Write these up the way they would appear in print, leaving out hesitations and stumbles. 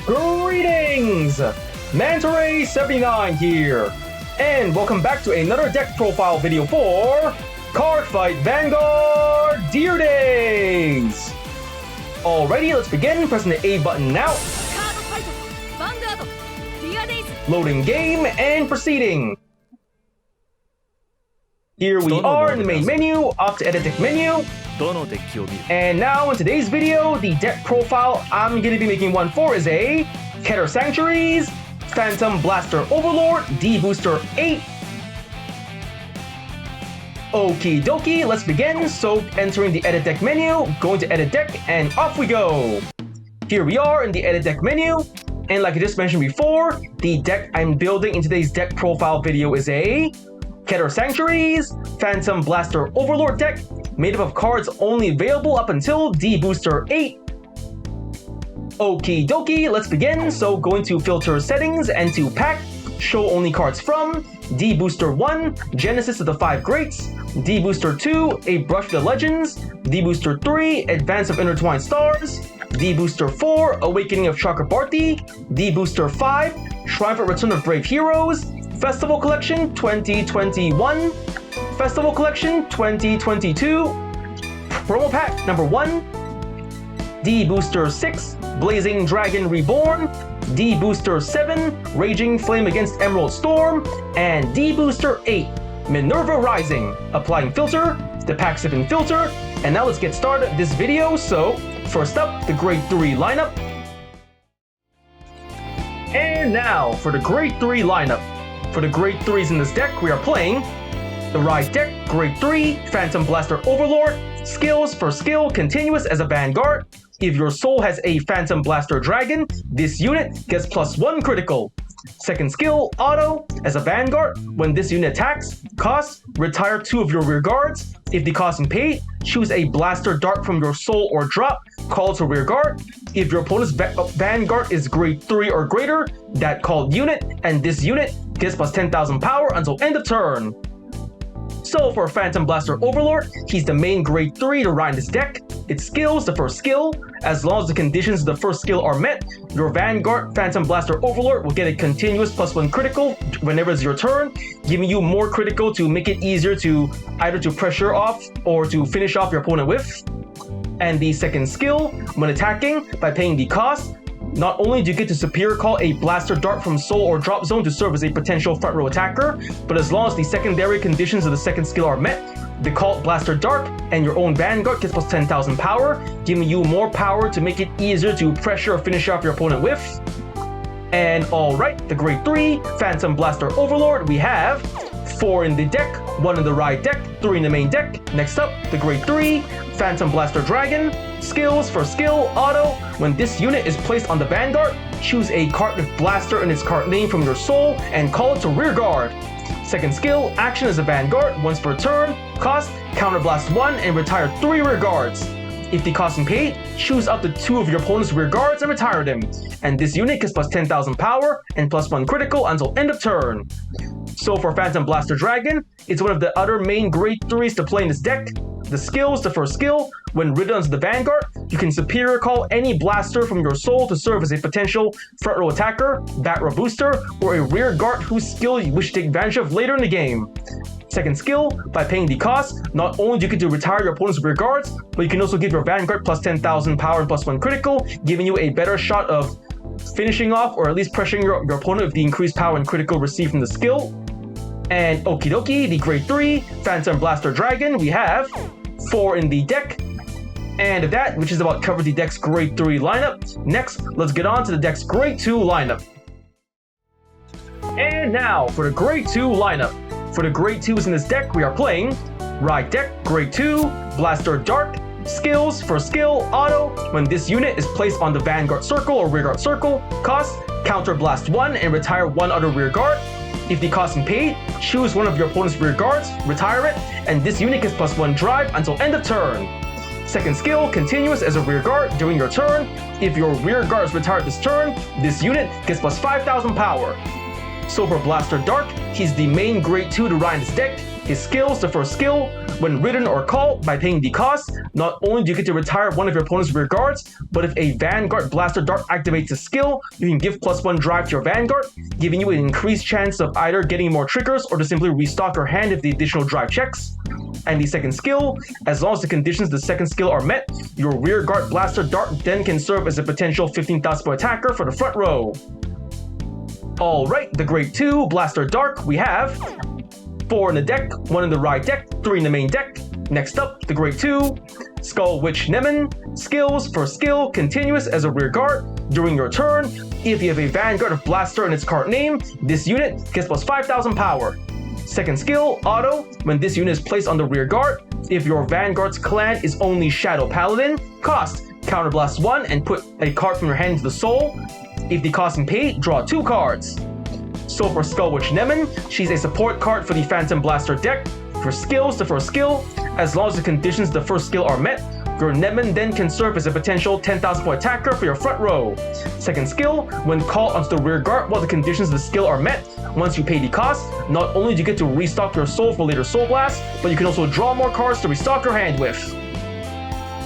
Greetings! Mantare79 here, and welcome back to another deck profile video for Cardfight Vanguard Deer Days! Alrighty, let's begin. Pressing the A button now. Cardfight Vanguard Deer Days. Loading game and proceeding. Here we are in the main menu, off to edit deck menu. And now in today's video, the deck profile I'm going to be making one for is a Keter Sanctuaries, Phantom Blaster Overlord, D-BT08. Okie dokie, let's begin. So entering the edit deck menu, going to edit deck, and off we go. Here we are in the edit deck menu. And like I just mentioned before, the deck I'm building in today's deck profile video is a Keter Sanctuaries, Phantom Blaster Overlord deck, made up of cards only available up until D-BT08. Okie dokie, let's begin. So going to filter settings and to pack, show only cards from D-BT1, Genesis of the 5 Greats, D-BT2, A Brush with the Legends, D-BT3, Advance of Intertwined Stars, D-BT4, Awakening of Chakrabarti, D-BT5, Triumphant Return of Brave Heroes, Festival Collection 2021, Festival Collection 2022, Promo Pack number 1, D-BT6, Blazing Dragon Reborn, D-BT7, Raging Flame Against Emerald Storm, and D-BT8, Minerva Rising. Applying filter, the pack sipping filter, and now let's get started this video. So, first up, the Grade 3 lineup. And now, for the Grade 3 lineup. For the Grade 3s in this deck, we are playing the Ride deck, Grade 3, Phantom Blaster Overlord, skills for skill, continuous as a Vanguard. If your soul has a Phantom Blaster Dragon, this unit gets +1 critical. Second skill, auto, as a Vanguard, when this unit attacks, cost, retire 2 of your rear guards. If the cost is paid, choose a Blaster Dart from your soul or drop, call to rear guard. If your opponent's Vanguard is Grade 3 or greater, that called unit, and this unit gets +10,000 power until end of turn. So for Phantom Blaster Overlord, he's the main Grade 3 to ride this deck. Its skills, the first skill, as long as the conditions of the first skill are met, your Vanguard Phantom Blaster Overlord will get a continuous +1 critical whenever it's your turn, giving you more critical to make it easier to either to pressure off or to finish off your opponent with. And the second skill, when attacking, by paying the cost, not only do you get to superior call a Blaster Dart from Soul or Drop Zone to serve as a potential front row attacker, but as long as the secondary conditions of the second skill are met, the called Blaster Dart and your own Vanguard gets +10,000 power, giving you more power to make it easier to pressure or finish off your opponent with. And alright, the Grade 3 Phantom Blaster Overlord, we have 4 in the deck, 1 in the Ride deck, 3 in the main deck. Next up, the Grade 3 Phantom Blaster Dragon. Skills for skill, auto, when this unit is placed on the Vanguard, choose a card with Blaster in its card name from your soul and call it to rear guard. Second skill, action as a Vanguard, once per turn, cost, counterblast 1 and retire 3 rear guards. If the cost is paid, choose up to 2 of your opponent's rear guards and retire them. And this unit gets +10,000 power and +1 critical until end of turn. So for Phantom Blaster Dragon, it's one of the other main Grade 3s to play in this deck. The skills, the first skill, when ridden onto the Vanguard, you can superior call any blaster from your soul to serve as a potential front row attacker, bat row booster, or a rear guard whose skill you wish to take advantage of later in the game. Second skill, by paying the cost, not only do you get to retire your opponent's rear guards, but you can also give your Vanguard +10,000 power and +1 critical, giving you a better shot of finishing off or at least pressuring your opponent with the increased power and critical received from the skill. And okie dokie, the Grade 3 Phantom Blaster Dragon, we have 4 in the deck. And that, which is about covered the deck's Grade 3 lineup. Next, let's get on to the deck's Grade 2 lineup. And now, for the Grade 2 lineup. For the Grade 2s in this deck, we are playing Ride deck, Grade 2, Blaster Dart. Skills for skill, auto, when this unit is placed on the Vanguard circle or rear guard circle, cost, counterblast 1 and retire 1 other rear guard. If the cost is paid, choose one of your opponent's rear guards, retire it, and this unit gets +1 drive until end of turn. Second skill, continuous as a rear guard during your turn. If your rear guard is retired this turn, this unit gets +5,000 power. So for Blaster Dark, he's the main grade 2 to ride in this deck. His skills, the first skill, when ridden or called by paying the cost, not only do you get to retire one of your opponent's rear guards, but if a Vanguard Blaster Dart activates a skill, you can give +1 drive to your Vanguard, giving you an increased chance of either getting more triggers or to simply restock your hand if the additional drive checks. And the second skill, as long as the conditions of the second skill are met, your rear guard Blaster Dart then can serve as a potential 15,000 point attacker for the front row. Alright, the grade 2 Blaster Dark, we have 4 in the deck, 1 in the ride deck, 3 in the main deck. Next up, the grade 2 Skull Witch Nemen. Skills, first skill, continuous as a rear guard. During your turn, if you have a Vanguard of Blaster in its card name, this unit gets +5,000 power. Second skill, auto, when this unit is placed on the rear guard, if your Vanguard's clan is only Shadow Paladin, cost, counterblast 1 and put a card from your hand into the soul. If the cost is paid, draw 2 cards. So for Skull Witch Nemen, she's a support card for the Phantom Blaster deck. For skills, the first skill, as long as the conditions of the first skill are met, your Nemen then can serve as a potential 10,000 point attacker for your front row. Second skill, when called onto the rear guard while the conditions of the skill are met, once you pay the cost, not only do you get to restock your soul for later soul blast, but you can also draw more cards to restock your hand with.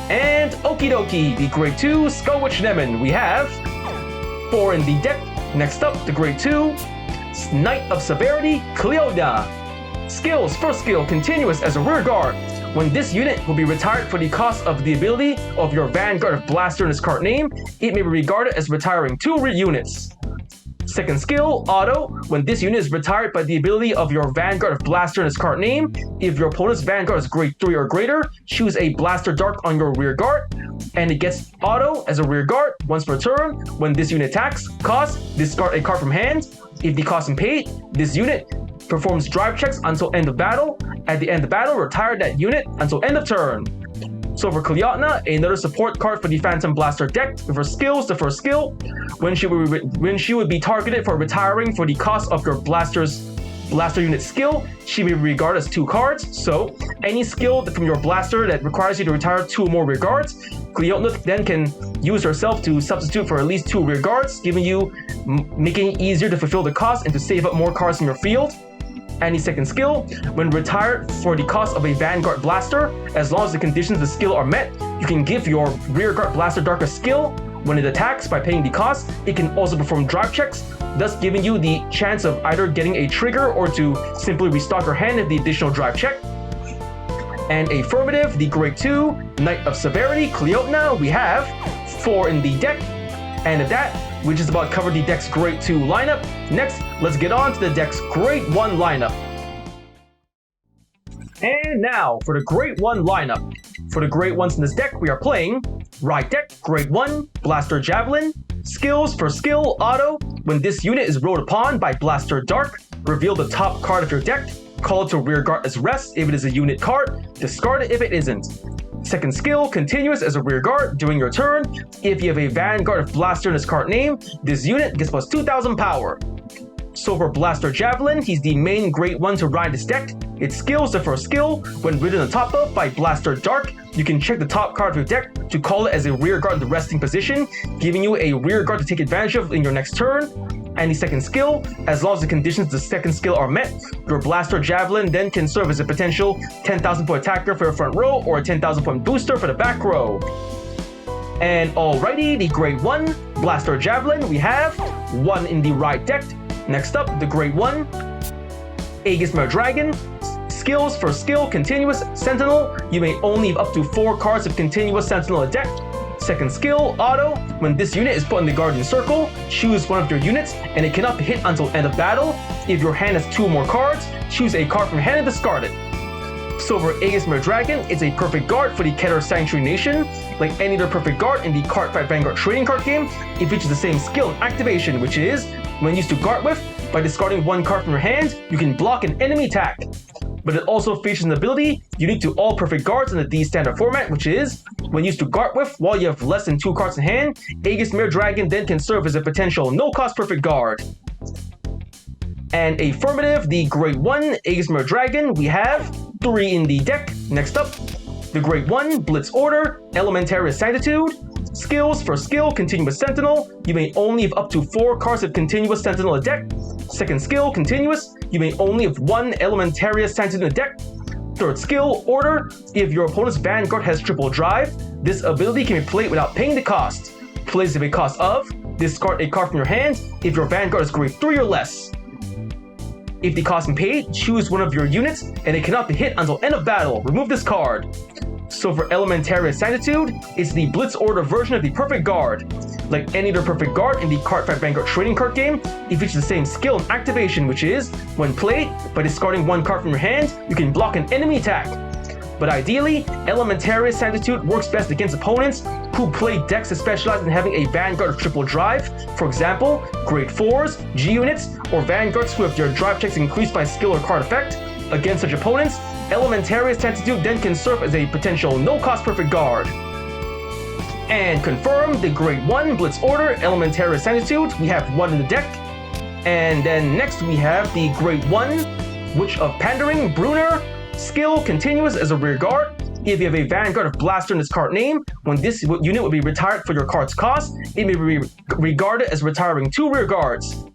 And okie dokie, the grade 2 Skull Witch Nemen, we have 4 in the deck. Next up, the grade 2 Knight of Severity, Cleona. Skills, first skill, continuous as a rear guard. When this unit will be retired for the cost of the ability of your Vanguard of Blaster in its card name, it may be regarded as retiring 2 units. Second skill, auto, when this unit is retired by the ability of your Vanguard of Blaster in its card name, if your opponent's Vanguard is grade 3 or greater, choose a Blaster Dark on your rear guard, and it gets auto as a rear guard once per turn. When this unit attacks, cost, discard a card from hand. If the cost is paid, this unit performs drive checks until end of battle. At the end of battle, retire that unit until end of turn. So for Cleona, another support card for the Phantom Blaster deck. With her skills, the first skill, when she would be targeted for retiring for the cost of your Blaster unit skill, she may be regarded as 2 cards. So any skill from your Blaster that requires you to retire 2 more rear guards, Cleona then can use herself to substitute for at least 2 rear guards, making it easier to fulfill the cost and to save up more cards from your field. Any second skill, when retired for the cost of a Vanguard Blaster, as long as the conditions of the skill are met, you can give your rear guard Blaster Dark a skill. When it attacks by paying the cost, it can also perform drive checks, thus giving you the chance of either getting a trigger or to simply restock your hand if the additional drive check. And affirmative, the grade 2 Knight of Severity, Cleona, we have 4 in the deck. And at that, we just about covered the deck's grade 2 lineup. Next, let's get on to the deck's grade 1 lineup. And now, for the grade 1 lineup. For the grade 1s in this deck, we are playing Ride Deck, grade 1, Blaster Javelin. Skills, for skill, auto. When this unit is rode upon by Blaster Dark, reveal the top card of your deck. Call it to rear guard as rest if it is a unit card. Discard it if it isn't. Second skill, continuous as a rear guard. During your turn, if you have a Vanguard of Blaster in its card name, this unit gets +2,000 power. So for Blaster Javelin, he's the main grade 1 to ride this deck. Its skills, the first skill, when ridden on top of by Blaster Dark, you can check the top card of your deck to call it as a rear guard in the resting position, giving you a rear guard to take advantage of in your next turn. And the second skill, as long as the conditions of the second skill are met, your Blaster Javelin then can serve as a potential 10,000 point attacker for your front row or a 10,000 point booster for the back row. And alrighty, the grade 1 Blaster Javelin, we have 1 in the ride deck. Next up, the grade 1 Aegis Mare Dragon. Skills, for skill, continuous, sentinel. You may only have up to 4 cards of continuous sentinel a deck. Second skill, auto. When this unit is put in the Guardian Circle, choose one of your units, and it cannot be hit until end of battle. If your hand has 2 more cards, choose a card from hand and discard it. So for Aegis Mare Dragon, it's a perfect guard for the Keter Sanctuary Nation. Like any other perfect guard in the Cardfight Vanguard trading card game, it features the same skill and activation, which is, when used to guard with, by discarding 1 card from your hand, you can block an enemy attack. But it also features an ability unique to all perfect guards in the D standard format, which is, when used to guard with while you have less than 2 cards in hand, Aegis Mare Dragon then can serve as a potential no-cost perfect guard. And affirmative, the grade 1 Aegis Mare Dragon, we have 3 in the deck. Next up, the grade 1 Blitz Order, Elementary Sanctitude. Skills for skill, Continuous Sentinel. You may only have up to 4 cards of Continuous Sentinel in the deck. Second skill, Continuous. You may only have 1 Elementarius Sentinel in the deck. Third skill, Order. If your opponent's Vanguard has triple drive, this ability can be played without paying the cost. Plays at a cost of, discard a card from your hand if your Vanguard is grade 3 or less. If the cost is paid, choose one of your units and it cannot be hit until end of battle. Remove this card. So for Elementary Sanctitude, it's the Blitz Order version of the Perfect Guard. Like any other Perfect Guard in the Cardfight Vanguard trading card game, it features the same skill and activation, which is, when played, by discarding 1 card from your hand, you can block an enemy attack. But ideally, Elementary Sanctitude works best against opponents who play decks that specialize in having a Vanguard of triple drive, for example, grade 4s, G units, or Vanguards who have their drive checks increased by skill or card effect. Against such opponents, Elementary Sanctitude then can serve as a potential no-cost Perfect Guard. And confirm the grade 1 Blitz Order Elementary Sanctitude, we have 1 in the deck. And then next we have the grade 1 Witch of Pandering Brunner. Skill, Continuous as a rear guard. If you have a Vanguard of Blaster in its card name, when this unit will be retired for your card's cost, it may be regarded as retiring 2 rear guards.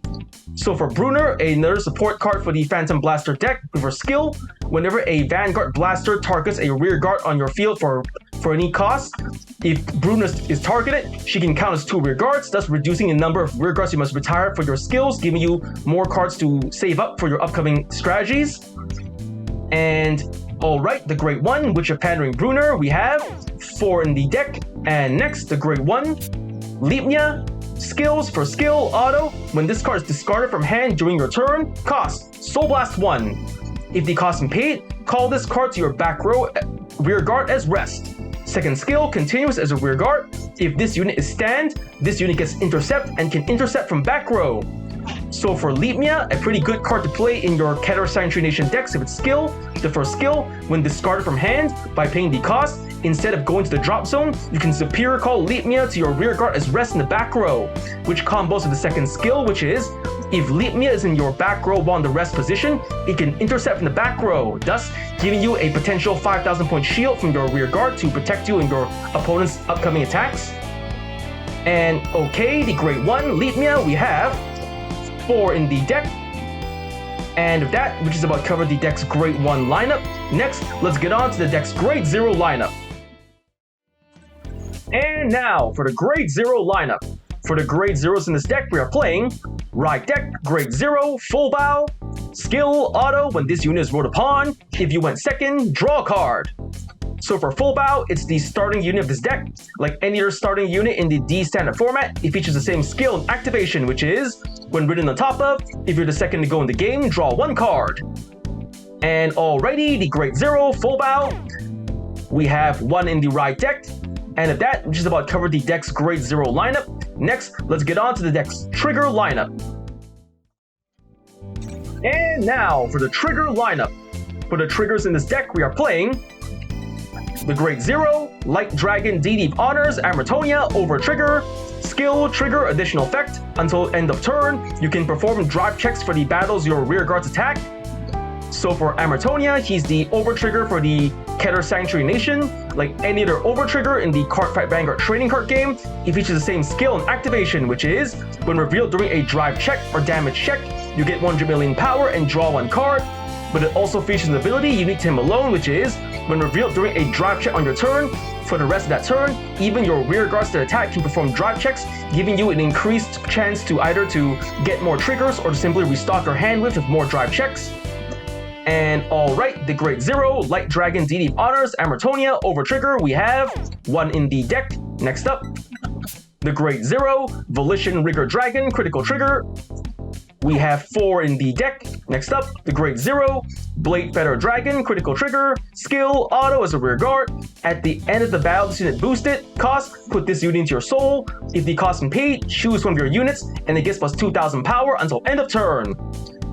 So for Brunner, another support card for the Phantom Blaster deck, with her skill, whenever a Vanguard Blaster targets a rear guard on your field for any cost, if Brunner is targeted, she can count as 2 rear guards, thus reducing the number of rear guards you must retire for your skills, giving you more cards to save up for your upcoming strategies. And alright, the grade 1, Witch of Pandering Brunner, we have 4 in the deck. And next, the grade 1, Lepnia. Skills for skill, auto. When this card is discarded from hand during your turn, cost, Soul Blast 1. If the cost is paid, call this card to your back row rear guard as rest. Second skill, Continuous as a rear guard. If this unit is stand, this unit gets intercept and can intercept from back row. So for Lepnia, a pretty good card to play in your Keter Sanctuary Nation decks if it's skill. The first skill, when discarded from hand, by paying the cost, instead of going to the drop zone, you can superior call Lepnia to your rear guard as rest in the back row, which combos with the second skill, which is, if Lepnia is in your back row while in the rest position, it can intercept from the back row, thus giving you a potential 5,000 point shield from your rear guard to protect you in your opponent's upcoming attacks. And okay, the grade 1 Lepnia, we have 4 in the deck. And with that, we just about covered the deck's grade 1 lineup. Next, let's get on to the deck's grade 0 lineup. And now for the grade 0 lineup. For the grade 0s in this deck, we are playing Ride Deck, grade 0, Full Bow. Skill, auto, when this unit is rolled upon. If you went second, draw a card. So for Full Bow, it's the starting unit of this deck. Like any other starting unit in the D standard format, it features the same skill and activation, which is, when written on top of, if you're the second to go in the game, draw 1 card. And alrighty, the grade 0, Full Bow, we have 1 in the Ride deck. And at that, we just about covered the deck's grade 0 lineup. Next, let's get on to the deck's trigger lineup. And now for the trigger lineup. For the triggers in this deck, we are playing the grade 0, Light Dragon D-Deep Honors, Amritonia, over trigger. Skill, trigger, additional effect. Until end of turn, you can perform drive checks for the battles your rear guards attack. So for Amritonia, he's the over trigger for the Keter Sanctuary Nation. Like any other over trigger in the Cardfight Vanguard trading card game, it features the same skill and activation, which is, when revealed during a drive check or damage check, you get 100 million power and draw 1 card. But it also features an ability unique to him alone, which is, when revealed during a drive check on your turn, for the rest of that turn, even your rear guards that attack can perform drive checks, giving you an increased chance to either to get more triggers or to simply restock your hand with more drive checks. And alright, the grade 0, Light Dragon D-Deep Honors, Amritonia, over trigger, we have 1 in the deck. Next up, the grade 0, Volition Rigger Dragon, critical trigger. We have 4 in the deck. Next up, the grade 0, Blade Feather Dragon, critical trigger, skill, auto as a rear guard. At the end of the battle, this unit boosted, cost, put this unit into your soul. If the cost is paid, choose one of your units, and it gets plus 2,000 power until end of turn.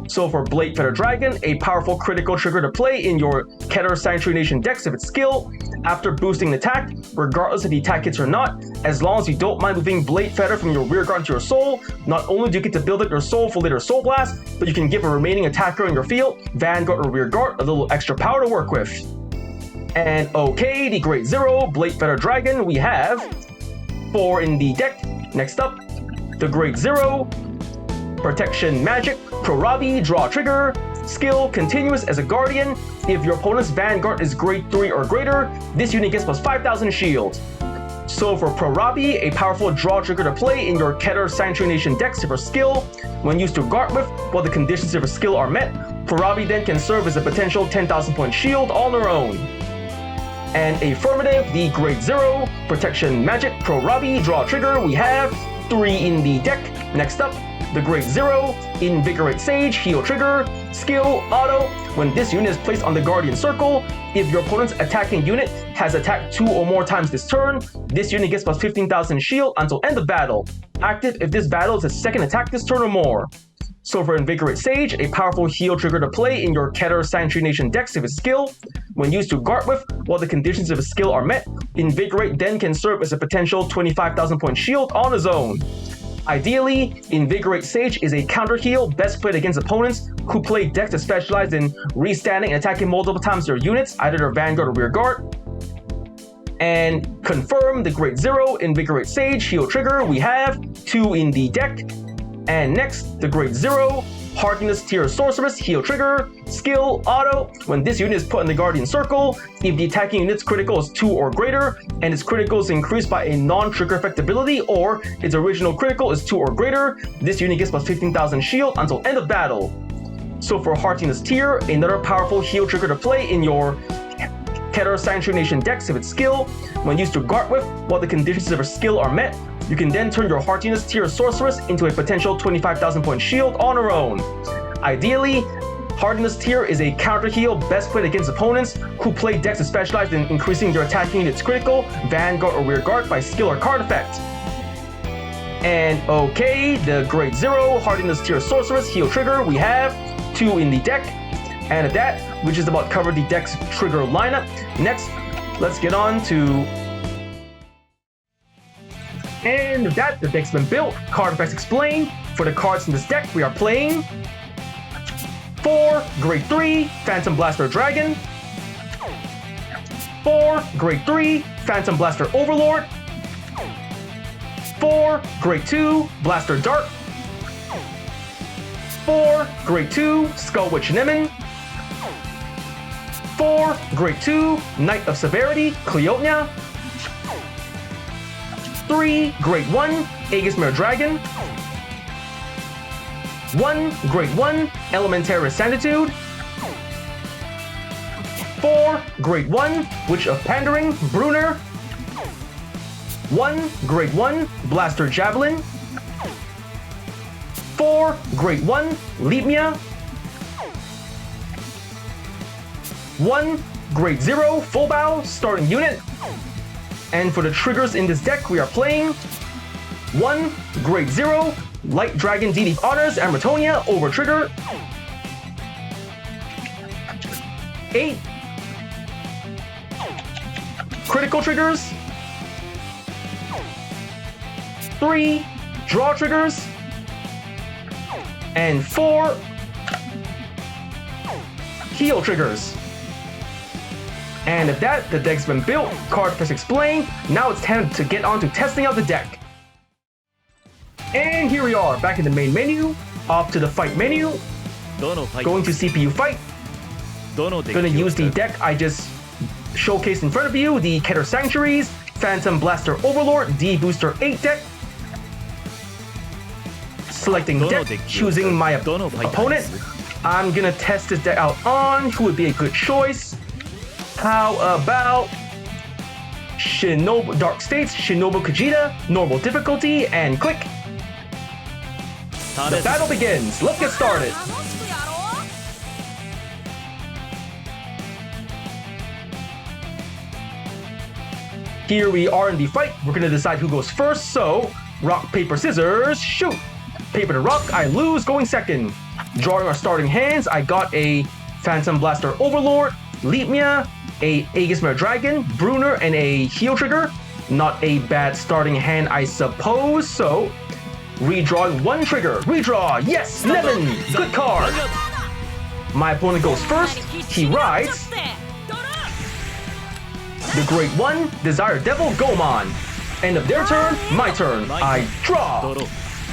So for Blade Feather Dragon, a powerful critical trigger to play in your Keter Sanctuary Nation decks if it's skill. After boosting the attack, regardless if the attack hits or not, as long as you don't mind moving Blade Feather from your rear guard into your soul, not only do you get to build up your soul for later Soul Blast, but you can give a remaining attacker in your field, Vanguard or rear guard, a little extra power to work with. And okay, the grade 0, Blade Feather Dragon, we have 4 in the deck. Next up, the Grade 0, Protection Magic, Prorabi, draw trigger, skill continuous as a guardian. If your opponent's Vanguard is Grade 3 or greater, this unit gets plus 5,000 shield. So for Prorabi, a powerful draw trigger to play in your Keter Sanctuary Nation deck for skill. When used to guard with, while the conditions of her skill are met, Prorabi then can serve as a potential 10,000 point shield on her own. And affirmative, the Grade 0, Protection Magic, Prorabi, draw trigger, we have 3 in the deck. Next up, the Grade 0, Invigorate Sage, heal trigger, skill, auto. When this unit is placed on the Guardian Circle, if your opponent's attacking unit has attacked 2 or more times this turn, this unit gets plus 15,000 shield until end of battle. Active if this battle is a second attack this turn or more. So for Invigorate Sage, a powerful heal trigger to play in your Keter Sanctuary Nation decks of his skill. When used to guard with, while the conditions of his skill are met, Invigorate then can serve as a potential 25,000 point shield on his own. Ideally, Invigorate Sage is a counter heal best played against opponents who play decks that specialize in restanding and attacking multiple times their units, either their Vanguard or rear guard. And confirm the Grade 0, Invigorate Sage, heal trigger, we have 2 in the deck. And next, the Grade 0, Hardiness Tier Sorceress, heal trigger, skill, auto. When this unit is put in the Guardian Circle, if the attacking unit's critical is 2 or greater, and its critical is increased by a non-trigger effect ability, or its original critical is 2 or greater, this unit gets plus 15,000 shield until end of battle. So for Hardiness Tier, another powerful heal trigger to play in your Keter Sanctuary Nation decks of its skill. When used to guard with, while the conditions of her skill are met, you can then turn your Hardiness Tier Sorceress into a potential 25,000 point shield on her own. Ideally, Hardiness Tier is a counter heal best played against opponents who play decks that specialize in increasing their attacking unit's critical, Vanguard or rear guard by skill or card effect. And okay, the Grade 0, Hardiness Tier Sorceress, heal trigger, we have 2 in the deck. And at that, we just about covered the deck's trigger lineup. Next, let's get on to... And with that, the deck's been built, card effects explained. For the cards in this deck, we are playing 4 Grade 3 Phantom Blaster Dragon, 4 Grade 3 Phantom Blaster Overlord, 4 Grade 2 Blaster Dart, 4 Grade 2 Skull Witch Nemen, 4 Grade 2 Knight of Severity Cleotnia, 3 Grade 1 Aegismere Dragon, 1 Grade 1 Elementary Sanitude, 4 Grade 1 Witch of Pandering Bruner, 1 Grade 1 Blaster Javelin, 4 Grade 1 Lepmia, 1 Grade 0 Full Bow starting unit. And for the triggers in this deck, we are playing 1 Grade 0 Light Dragon DD Honors Amritonia over trigger, 8 critical triggers, 3 draw triggers, and 4 heal triggers. And at that, the deck's been built, card effects explained. Now it's time to get on to testing out the deck. And here we are, back in the main menu, off to the fight menu, going to CPU fight. Gonna use the deck I just showcased in front of you, the Keter Sanctuaries, Phantom Blaster Overlord, D-BT08 deck. Selecting deck, choosing my opponent. I'm gonna test this deck out on who would be a good choice. How about Shinobu Dark States, Shinobu Kajita, normal difficulty, and click. The battle begins. Let's get started. Here we are in the fight. We're gonna decide who goes first. So, rock, paper, scissors, shoot. Paper to rock, I lose, going second. Drawing our starting hands, I got a Phantom Blaster Overlord, Lepmia, a Aegismere Dragon, Bruner, and a heal trigger. Not a bad starting hand, I suppose. So, redrawing 1 trigger. Redraw, yes, Nemen, good card. My opponent goes first. He rides the Grade 1 Desire Devil Gomon. End of their turn, my turn. I draw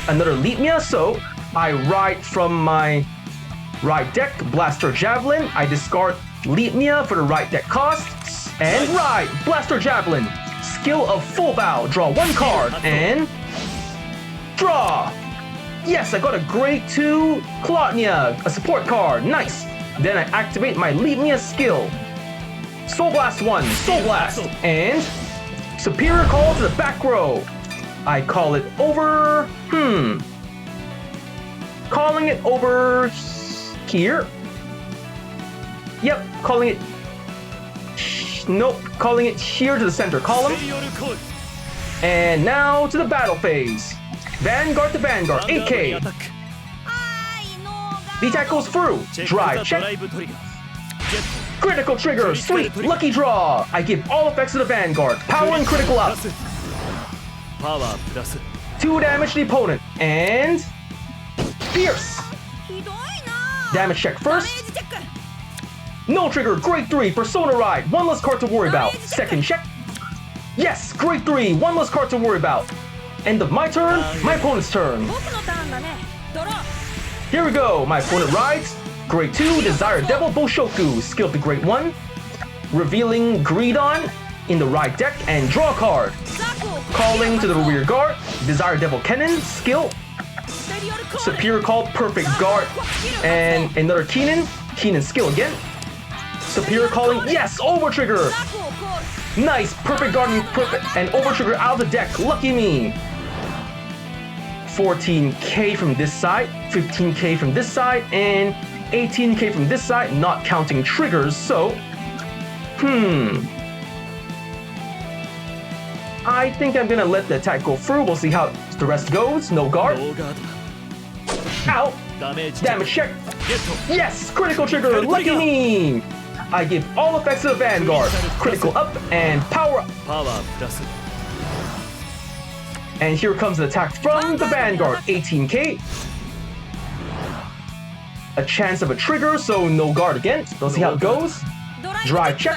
another Leapmia, so I write from my right deck Blaster Javelin. I discard Leapmia for the right deck cost. And right, Blaster Javelin. Skill of Full Bow. Draw one card and draw. Yes, I got a grade 2 Klotnia, a support card. Nice. Then I activate my Leapmia skill. Soul Blast 1, Soul Blast, and Superior Call to the back row. I call it over, calling it over here. Yep, calling it, nope, calling it here to the center column. And now to the battle phase. Vanguard to Vanguard, 8K. The attack goes through, drive check. Critical trigger, sweet, lucky draw. I give all effects to the Vanguard, power and critical up. 2 damage to the opponent, and pierce. Damage check first. No trigger, grade 3, Persona Ride, 1 less card to worry about. Second check. Yes, grade 3, 1 less card to worry about. End of my turn, my opponent's turn. Here we go, my opponent rides. Grade 2, Desire Devil Boshoku, skill to grade 1. Revealing Greedon in the right deck and draw a card. Calling to the rear guard, Desire Devil Kennen, skill. Superior Call, Perfect Guard, and another Kenan skill again. Superior Calling, yes, Over Trigger. Nice, Perfect Guard and Over Trigger out of the deck, lucky me. 14k from this side, 15k from this side, and 18k from this side, not counting triggers, so... I think I'm gonna let the attack go through, we'll see how the rest goes, no guard. Ow! Damage check! Yes! Critical trigger, lucky me! I give all effects to the Vanguard, critical up and power up. And here comes an attack from the Vanguard, 18k. A chance of a trigger, so no guard again. We'll see how it goes. Drive check.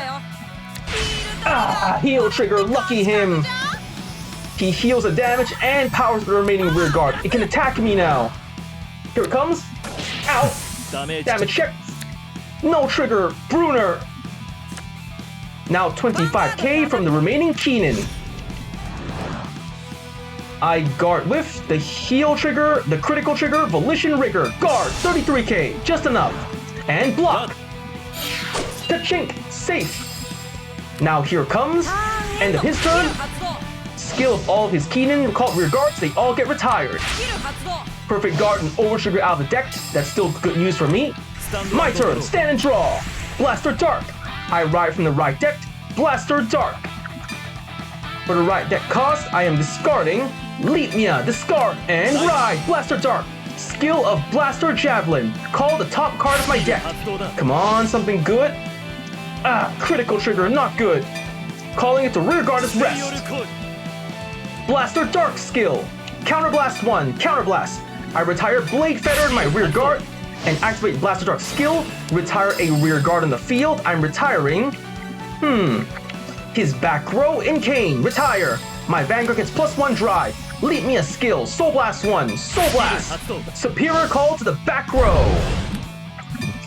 Heal trigger, lucky him. He heals the damage and powers the remaining rear guard. It can attack me now. Here it comes. Ow. Damage check. No trigger, Bruner. Now 25k from the remaining Kenan. I guard with the heal trigger, the critical trigger, volition rigor, guard, 33k, just enough. And block. Ka-chink, safe. Now here comes, end of his turn. Skill of all of his Kenan called rear guards, they all get retired. Perfect guard and over trigger out of the deck, that's still good news for me. My turn, stand and draw. Blaster Dark. I ride from the right deck, Blaster Dark. For the right deck cost, I am discarding Leapmia, discard, and ride Blaster Dark. Skill of Blaster Javelin. Call the top card of my deck. Come on, something good. Critical trigger, not good. Calling it to rear guard as rest. Blaster Dark skill. Counterblast 1, Counterblast. I retire Blade Feather in my rear guard and activate Blaster Dark skill. Retire a rear guard in the field. I'm retiring. His back row in Cane. Retire. My Vanguard gets +1 drive. Leap me a skill. Soul Blast 1. Soul Blast. Superior Call to the back row.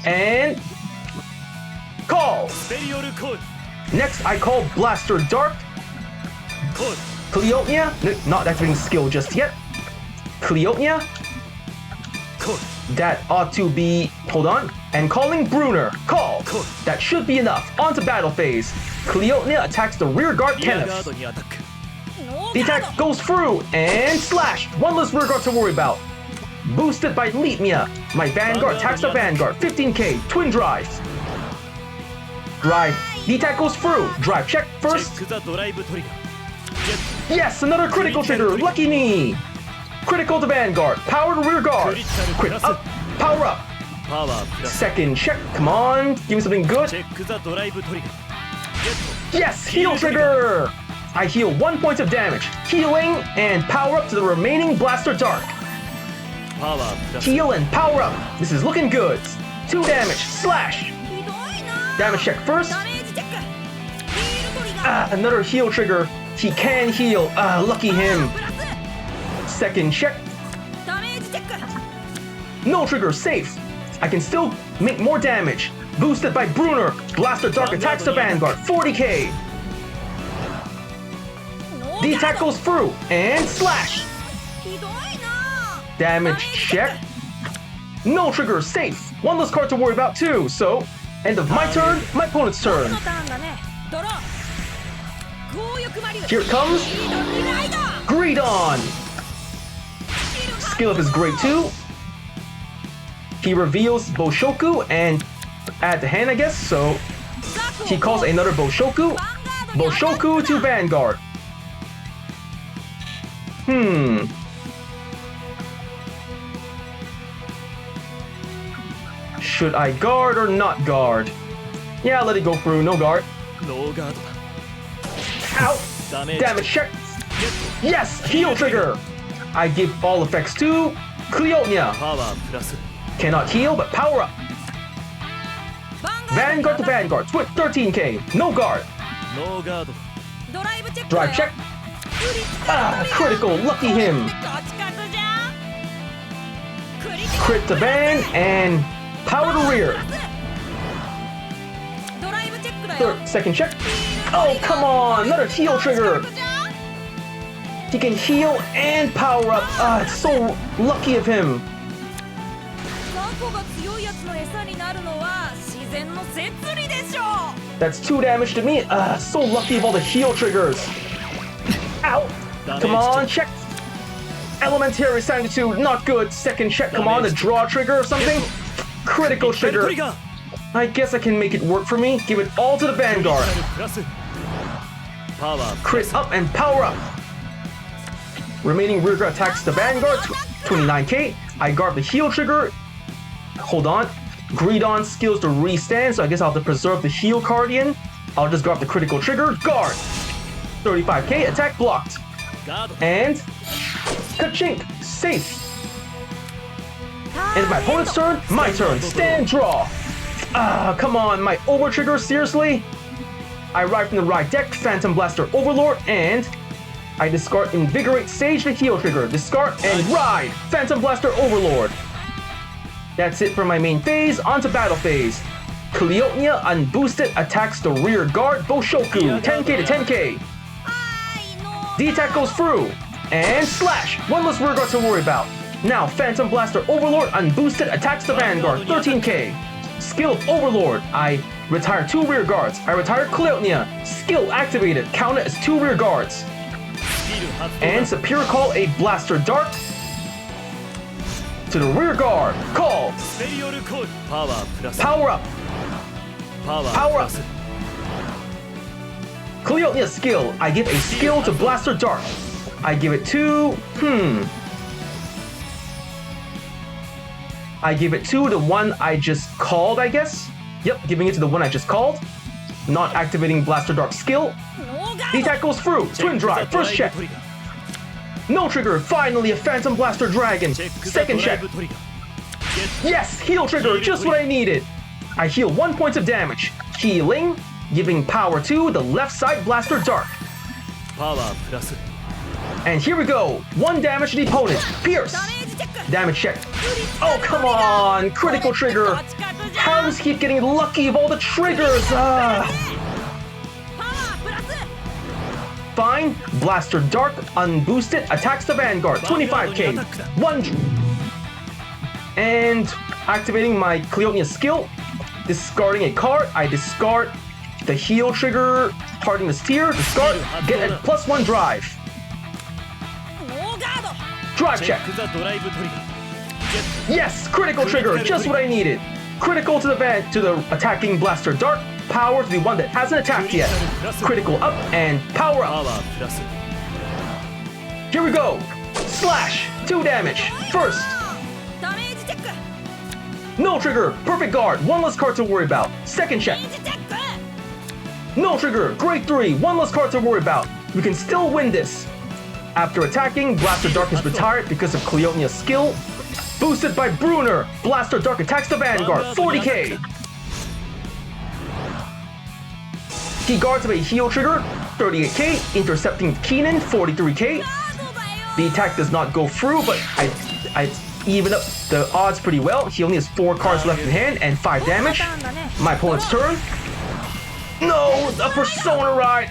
And call. Next, I call Blaster Dark. Cleotnia. Not activating skill just yet. Cleotnia. That ought to be... Hold on. And calling Bruner. Call. That should be enough. On to battle phase. Cleotnia attacks the rear guard Kenneth. The attack goes through and slash. One less rear guard to worry about. Boosted by Leapmia. My Vanguard attacks the Vanguard. 15k. Twin drive. Drive. The attack goes through. Drive check first. Yes, another critical trigger. Lucky me. Critical to Vanguard. Power to rear guard. Quick up. Power up. Second check. Come on. Give me something good. Yes, heal trigger. I heal 1 point of damage. Healing and power up to the remaining Blaster Dark. Heal and power up. This is looking good. 2 damage. Slash. Damage check first. Another heal trigger. He can heal. Lucky him. プラス Second check. ダメージチェック No trigger, safe. I can still make more damage. Boosted by Bruner. Blaster Dark attacks the Vanguard. 40k. ノ The ーガ attack ード goes through. And slash. ひどいな Damage check. No trigger, safe. One less card to worry about too. So, end of my turn, my opponent's 僕 turn. のターンだねドロー強欲マリウス Here it comes. リードリライド Greed on. Skill up is great too. He reveals Boshoku and add to hand, I guess. So he calls another Boshoku. Boshoku to Vanguard. Should I guard or not guard? Yeah, let it go through. No guard. ノーガードだ Out. ダメージ Damage check. Yes, heal trigger. I give all effects to Cleonia. パワープラス Cannot heal, but power up. Vanguard to Vanguard. Twit 13k. No guard. ノーガードドライブチェック Drive check. Critical. Lucky him. ガチカクじゃんクリティ Crit to Van and power to rear. ドライブチェックだよ Second check. Oh, come on. Another heal trigger. He can heal and power up. It's so lucky of him. ワンコが強いやつの餌になるのは自然の摂理でしょ That's 2 damage to me. So lucky of all the heal triggers. Ow. Come on, check. Elementary Sanctitude, not good. Second check, come on, the draw trigger or something. Critical ト trigger. リガー I guess I can make it work for me. Give it all to the Vanguard. プラスパワー Crit up and power up. Remaining rear guard attacks the Vanguard. 29k. I guard the heal trigger. Hold on. Greed on skills to restand, so I guess I'll have to preserve the heal Guardian. I'll just grab the critical trigger. Guard. 35k. Attack blocked. ガード And ka-chink. Safe. And my opponent's turn. My turn. Stand draw. Come on. My over trigger. Seriously? I ride from the right deck. Phantom Blaster Overlord. And I discard Invigorate Sage to heal trigger. Discard and ride. Phantom Blaster Overlord. That's it for my main phase. On to battle phase. Cleonia unboosted attacks the rear guard Boshoku. 10k to 10k. はいノー The attack goes through. And slash. One less rear guard to worry about. Now Phantom Blaster Overlord unboosted attacks the Vanguard. 13k. Skill Overlord. I retire 2 rear guards. I retire Cleonia. Skill activated. Count it as 2 rear guards. スキル発動 And だ Superior Call a Blaster Dart to the rear guard. Call. スペリオルコールパワープラス Power up. パワー Power プ up. ラス Cleonia skill. I give a skill to Blaster Dart. I give it to... I give it to the one I just called, I guess. Yep, giving it to the one I just called. Not activating Blaster Dart skill. ノーガ The ード attack goes through. Twin drive. First check. トリガー No trigger. Finally, a Phantom Blaster Dragon. チェックザ Second ドライ check. ブトリガー Yes, heal trigger, just what I needed. I heal 1 point of damage. Healing, giving power to the left side Blaster Dart. パワープラス And here we go. 1 damage to the opponent. Pierce. ダメージチェック Damage check. Oh, come on. Critical trigger. ガチカクじゃ How ん does he keep getting lucky of all the triggers? パワープラス Fine. Blaster Dart, unboosted, attacks the Vanguard. 25k. 1. And activating my Cleonia skill. Discarding a card. I discard the heal trigger. Parting the steer. Discard. Get a +1 drive. ノーガード Drive チェ check. ックザドライブトリガー Yes, critical trigger. Just what I needed. Critical to the attacking Blaster Dart. Power to the one that hasn't attacked yet. Critical up and power パ up. ワープラス Here we go. Slash. 2 damage. First. ダメージチェック No trigger. Perfect guard. 1 less card to worry about. Second ダ check. メージチェック No trigger. Great 3. 1 less card to worry about. We can still win this. After attacking, Blaster Dark is retired because of Cleonia's skill. Boosted by Bruner. Blaster Dark attacks the Vanguard. 40k. He guards with a heal trigger. 38k, intercepting Keenan, 43k. The attack does not go through, but I even up the odds pretty well. He only has 4 cards left in hand and 5 damage. My opponent's turn. No, the Persona Ride.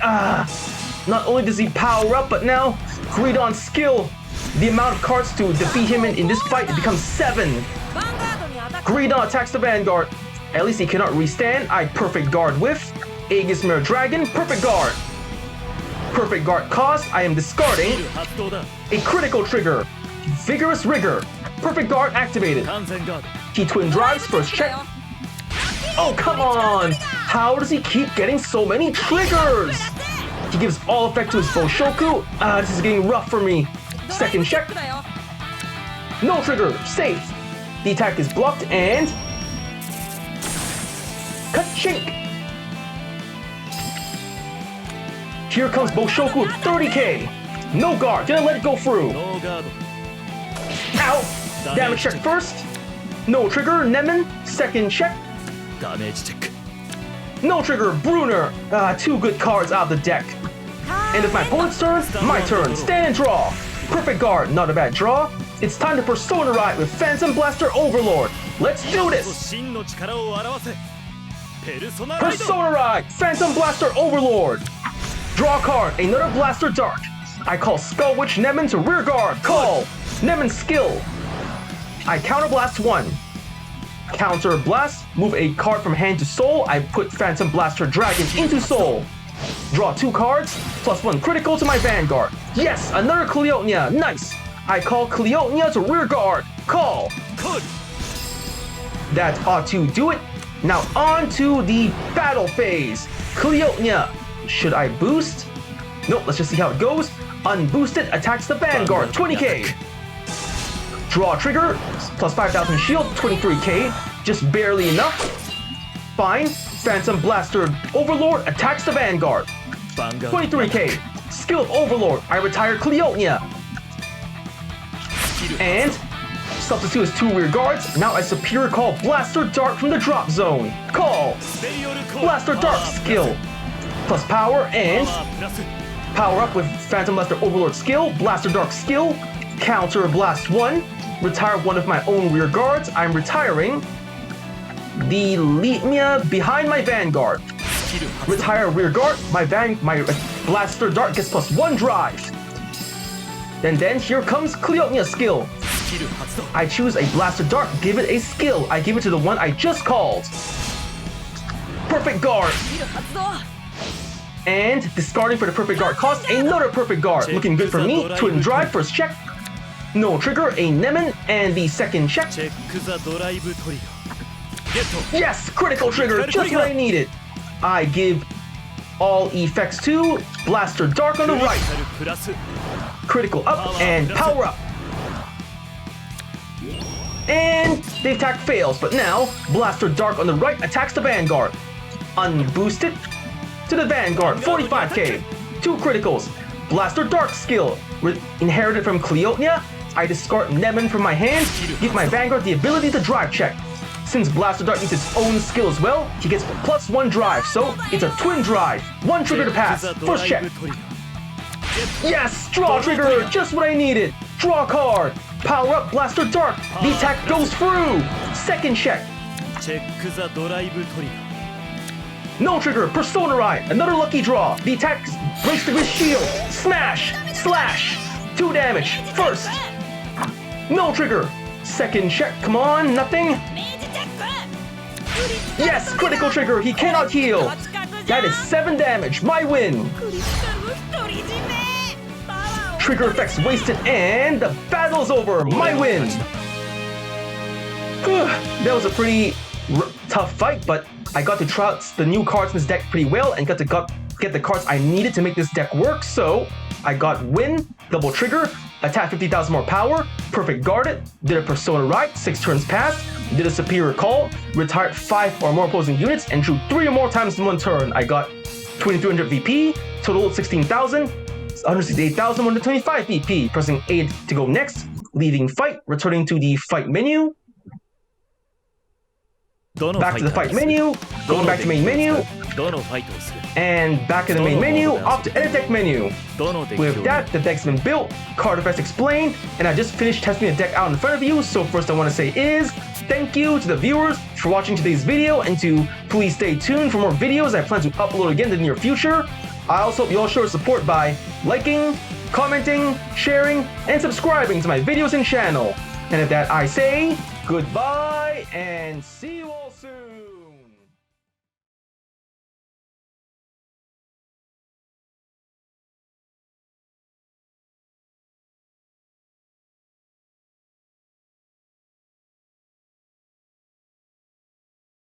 Not only does he power up, but now Greedon's skill. The amount of cards to defeat him in this fight becomes 7. Greedon attacks the Vanguard. At least he cannot restand. I perfect guard with Aegis Mirror Dragon. Perfect guard. Perfect guard cost. I am discarding a critical trigger. Vigorous Rigor. Perfect guard activated. He twin drives. First check. Oh, come on! How does he keep getting so many triggers? He gives all effect to his Bushoku. This is getting rough for me. Second check. No trigger. Safe. The attack is blocked and... Ka-chink! Here comes Bushoku with 30k. No guard. Gonna let it go through. Ow! Damage check first. No trigger. Nemen. Second check. No trigger. Bruner. 2 good cards out of the deck. And it's my opponent's turn. My turn. Stand and draw. Perfect guard. Not a bad draw. It's time to Persona Ride with Phantom Blaster Overlord. Let's do this! Persona Ride! Phantom Blaster Overlord! Draw card, another Blaster Dark. I call Skull Witch Nemen to rear guard. Call! Nemen's skill. I counter blast 1. Counter blast, move a card from hand to soul. I put Phantom Blaster Dragon into soul. Draw 2 cards, +1 critical to my Vanguard. Yes, another Cleotnia. Nice! I call Cleotnia to rear guard. Call. That ought to do it. Now on to the battle phase. Cleotnia. Should I boost? Nope, let's just see how it goes. Unboosted attacks the Vanguard. 20k. Draw trigger. Plus 5,000 shield. 23k. Just barely enough. Fine. Phantom Blaster Overlord attacks the Vanguard. 23k. Skill of Overlord. I retire Cleotnia. And substitute his 2 rear guards. Now a superior call Blaster Dark from the drop zone. Call. Blaster Dark skill. Plus power and power up with Phantom Blaster Overlord skill. Blaster Dark skill. Counter blast 1. Retire 1 of my own rear guards. I'm retiring the Litmia behind my Vanguard. Retire rear guard. My Blaster Dark gets +1 drive. Then here comes Cleotnia's skill. I choose a Blaster Dark, give it a skill. I give it to the one I just called. Perfect guard. And discarding for the perfect guard cost another perfect guard. Looking good for me. Twin drive, first check. No trigger, a Nemen, and the second check. Yes, critical trigger, just what I needed. I give all effects to Blaster Dark on the right. Critical up and power up. And the attack fails, but now Blaster Dark on the right attacks the Vanguard. Unboosted to the Vanguard, 45k. 2 criticals. Blaster Dark skill. Inherited from Cleotnia. I discard Nemen from my hand, give my Vanguard the ability to drive check. Since Blaster Dark needs its own skill as well, he gets +1 drive, so it's a twin drive. 1 trigger to pass. First check. Yes! Draw trigger! Just what I needed! Draw card! Power up Blaster Dark! The attack goes through! Second check. No trigger! Persona Ride! Another lucky draw! The attack breaks through his shield! Smash! Slash! 2 damage! First! No trigger! Second check, come on, nothing! Yes! Critical trigger! He cannot heal! That is 7 damage! My win! Trigger effects wasted, and the battle's over! My win! That was a pretty tough fight, but I got to try out the new cards in this deck pretty well and got to get the cards I needed to make this deck work, so I got win, double trigger, attack 50,000 more power, perfect guarded, did a Persona Ride, 6 turns passed, did a superior call, retired 5 or more opposing units, and drew 3 or more times in 1 turn. I got 2300 VP, total of 16,000, 168,125 VP, pressing A to go next, leaving fight, returning to the fight menu. どの back to the ファイ fight ターです menu, ど going の back to main デッキを menu, 使うどのファイトをする and back to the main menu, off to edit deck menu. どのデッキを With that, the deck's been built, Cardfight explained, and I just finished testing the deck out in front of you, so first I want to say is, thank you to the viewers for watching today's video, and to please stay tuned for more videos I plan to upload again in the near future. I also hope you all show your support by liking, commenting, sharing, and subscribing to my videos and channel. And at that I say, goodbye, and see you all soon!